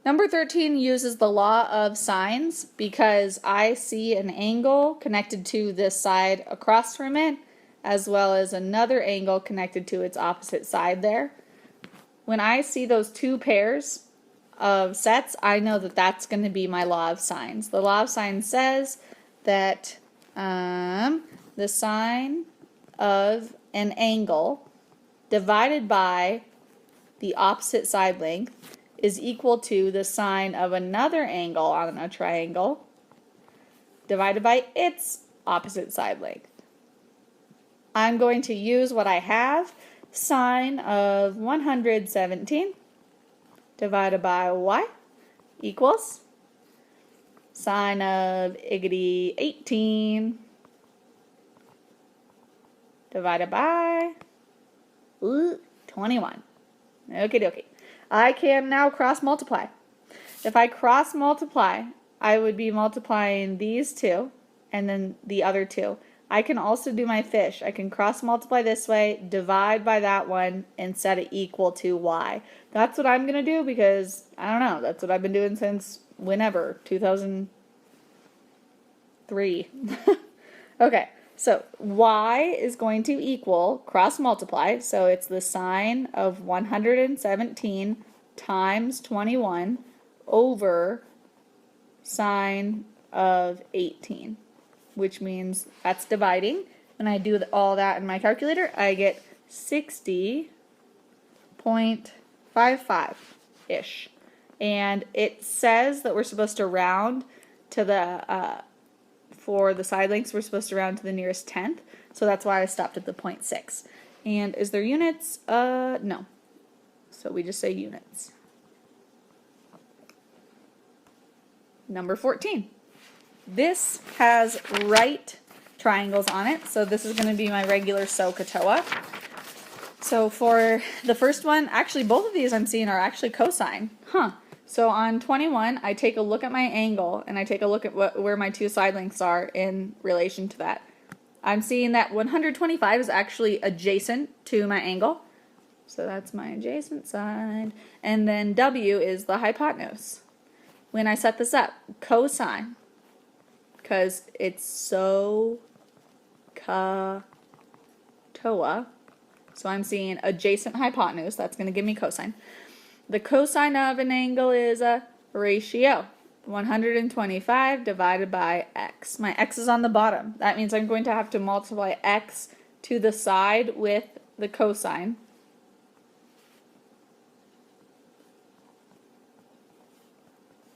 Number 13 uses the law of sines because I see an angle connected to this side across from it, as well as another angle connected to its opposite side there. When I see those two pairs of sets, I know that that's going to be my law of sines. The law of sines says that the sine of an angle divided by the opposite side length is equal to the sine of another angle on a triangle divided by its opposite side length. I'm going to use what I have, sine of 117 divided by y equals sine of 18 divided by 21. Okie dokie. I can now cross multiply. If I cross multiply, I would be multiplying these two and then the other two. I can also do my fish. I can cross multiply this way, divide by that one, and set it equal to y. That's what I'm going to do because, I don't know, that's what I've been doing since whenever, 2003. Okay, so y is going to equal cross multiply, so it's the sine of 117 times 21 over sine of 18. Which means that's dividing. When I do all that in my calculator, I get 60.55-ish. And it says that we're supposed to round to the, for the side lengths, we're supposed to round to the nearest tenth. So that's why I stopped at the 0.6. And is there units? No. So we just say units. Number 14. This has right triangles on it, so this is going to be my regular SOHCAHTOA. So for the first one, actually both of these I'm seeing are actually cosine. So on 21, I take a look at my angle, and I take a look at where my two side lengths are in relation to that. I'm seeing that 125 is actually adjacent to my angle. So that's my adjacent side. And then W is the hypotenuse. When I set this up, cosine, because it's SOHCAHTOA, so I'm seeing adjacent hypotenuse, that's going to give me cosine. The cosine of an angle is a ratio, 125 divided by x. My x is on the bottom. That means I'm going to have to multiply x to the side with the cosine.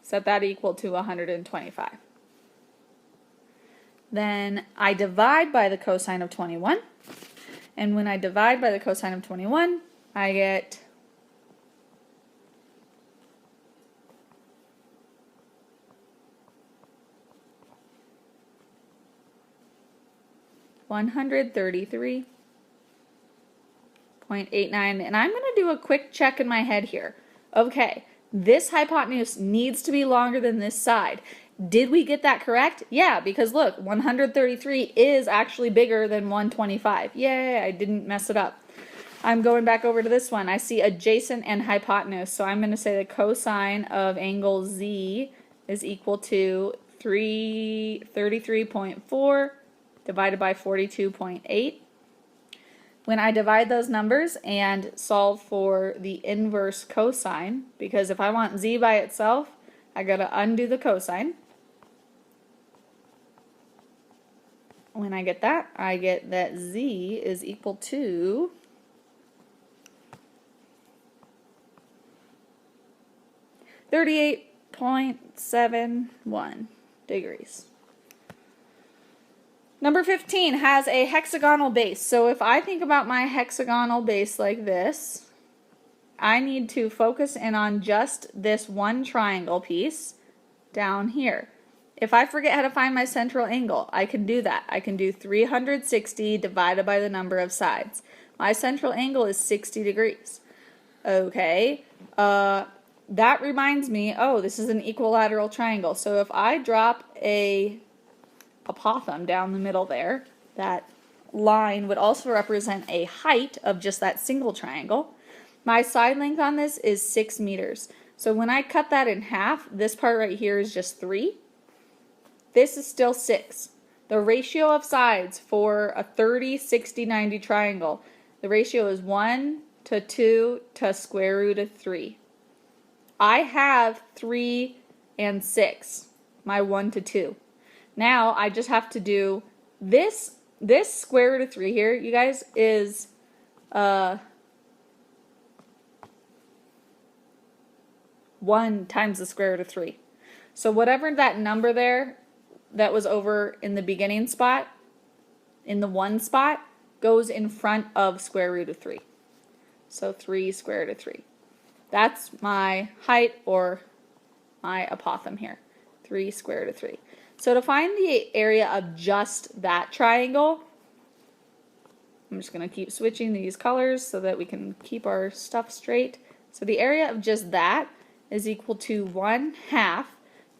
Set that equal to 125. Then I divide by the cosine of 21. And when I divide by the cosine of 21, I get $133.89. And I'm going to do a quick check in my head here. Okay, this hypotenuse needs to be longer than this side. Did we get that correct? Yeah, because look, 133 is actually bigger than 125. Yay, I didn't mess it up. I'm going back over to this one. I see adjacent and hypotenuse, so I'm going to say the cosine of angle Z is equal to 33.4 divided by 42.8. When I divide those numbers and solve for the inverse cosine, because if I want Z by itself, I got to undo the cosine. When I get that, I get that Z is equal to 38.71 degrees. Number 15 has a hexagonal base. So if I think about my hexagonal base like this, I need to focus in on just this one triangle piece down here. If I forget how to find my central angle, I can do that. I can do 360 divided by the number of sides. My central angle is 60 degrees. Okay, that reminds me, oh, this is an equilateral triangle. So if I drop a apothem down the middle there, that line would also represent a height of just that single triangle. My side length on this is 6 meters. So when I cut that in half, this part right here is just 3. This is still 6. The ratio of sides for a 30, 60, 90 triangle, the ratio is 1 to 2 to square root of 3. I have 3 and 6, my 1 to 2. Now I just have to do this square root of 3 here, you guys, is 1 times the square root of 3. So whatever that number there that was over in the beginning spot, in the 1 spot, goes in front of square root of 3. So 3 square root of 3. That's my height, or my apothem here. 3 square root of 3. So to find the area of just that triangle, I'm just going to keep switching these colors so that we can keep our stuff straight. So the area of just that is equal to 1/2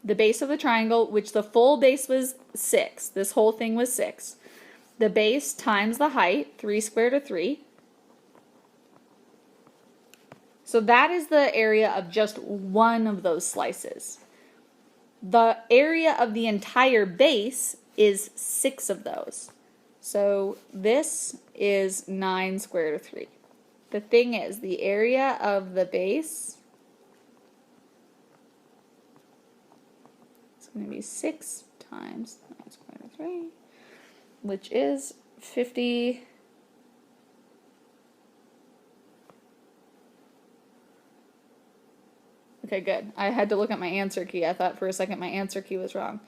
the base of the triangle, which the full base was 6. This whole thing was 6. The base times the height, 3 square root of 3. So that is the area of just one of those slices. The area of the entire base is 6 of those. So this is 9 square root of 3. The thing is, the area of the base is going to be 6 times 9 square root of 3, which is 50. Okay, good. I had to look at my answer key. I thought for a second my answer key was wrong.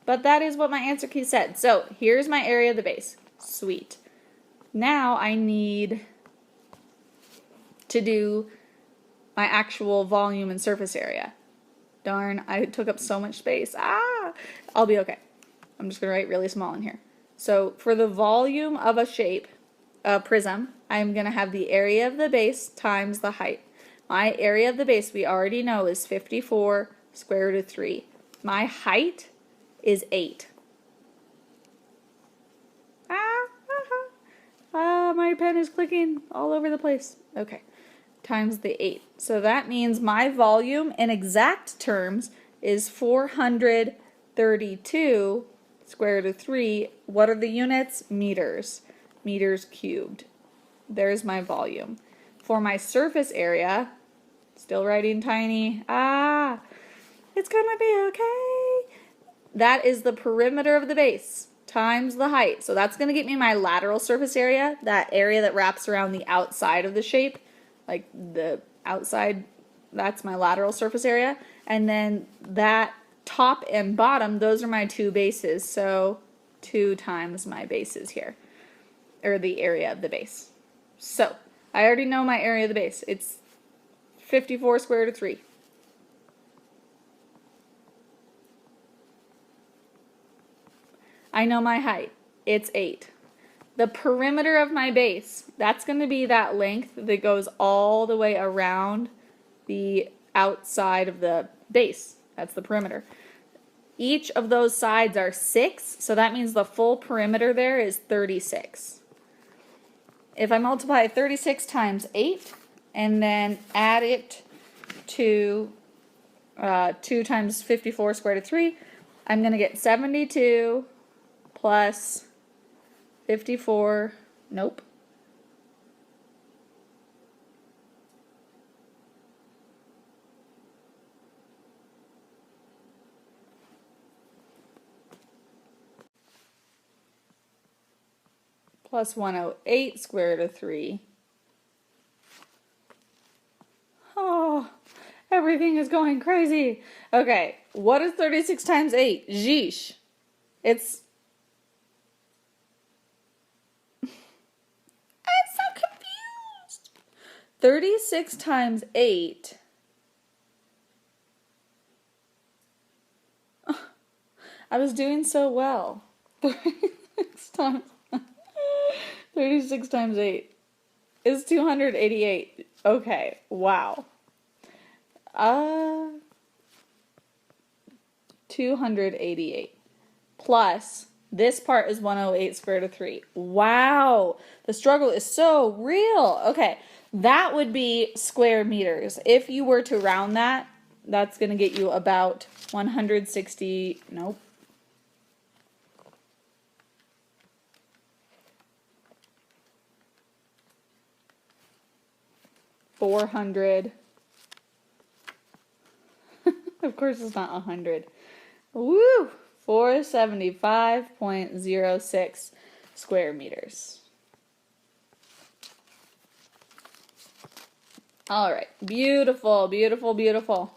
But that is what my answer key said. So here's my area of the base. Sweet. Now I need to do my actual volume and surface area. Darn, I took up so much space. I'll be okay. I'm just going to write really small in here. So for the volume of a shape, a prism, I'm going to have the area of the base times the height. My area of the base, we already know, is 54 square root of 3. My height is 8. My pen is clicking all over the place. Okay, times the 8. So that means my volume in exact terms is 432 square root of 3. What are the units? Meters. Meters cubed. There's my volume. For my surface area, still writing tiny. It's gonna be okay. That is the perimeter of the base times the height. So that's gonna get me my lateral surface area, that area that wraps around the outside of the shape, like the outside, that's my lateral surface area. And then that top and bottom, those are my 2 bases. So 2 times my bases here, or the area of the base. So I already know my area of the base. It's 54 square root of 3. I know my height. It's 8. The perimeter of my base, that's going to be that length that goes all the way around the outside of the base. That's the perimeter. Each of those sides are 6, so that means the full perimeter there is 36. If I multiply 36 times 8 and then add it to 2 times 54 squared root of 3, I'm going to get 72 plus 54, nope. Plus 108 square root of 3. Oh, everything is going crazy. Okay, what is 36 times 8? Jeesh. It's... I'm so confused. 36 times 8. I was doing so well. 36 times 8 is 288. Okay, wow. 288 plus this part is 108 square root of 3. Wow, the struggle is so real. Okay, that would be square meters. If you were to round that, that's going to get you about 160, nope. 400. Of course it's not 100. Woo! 475.06 square meters. All right, beautiful, beautiful, beautiful.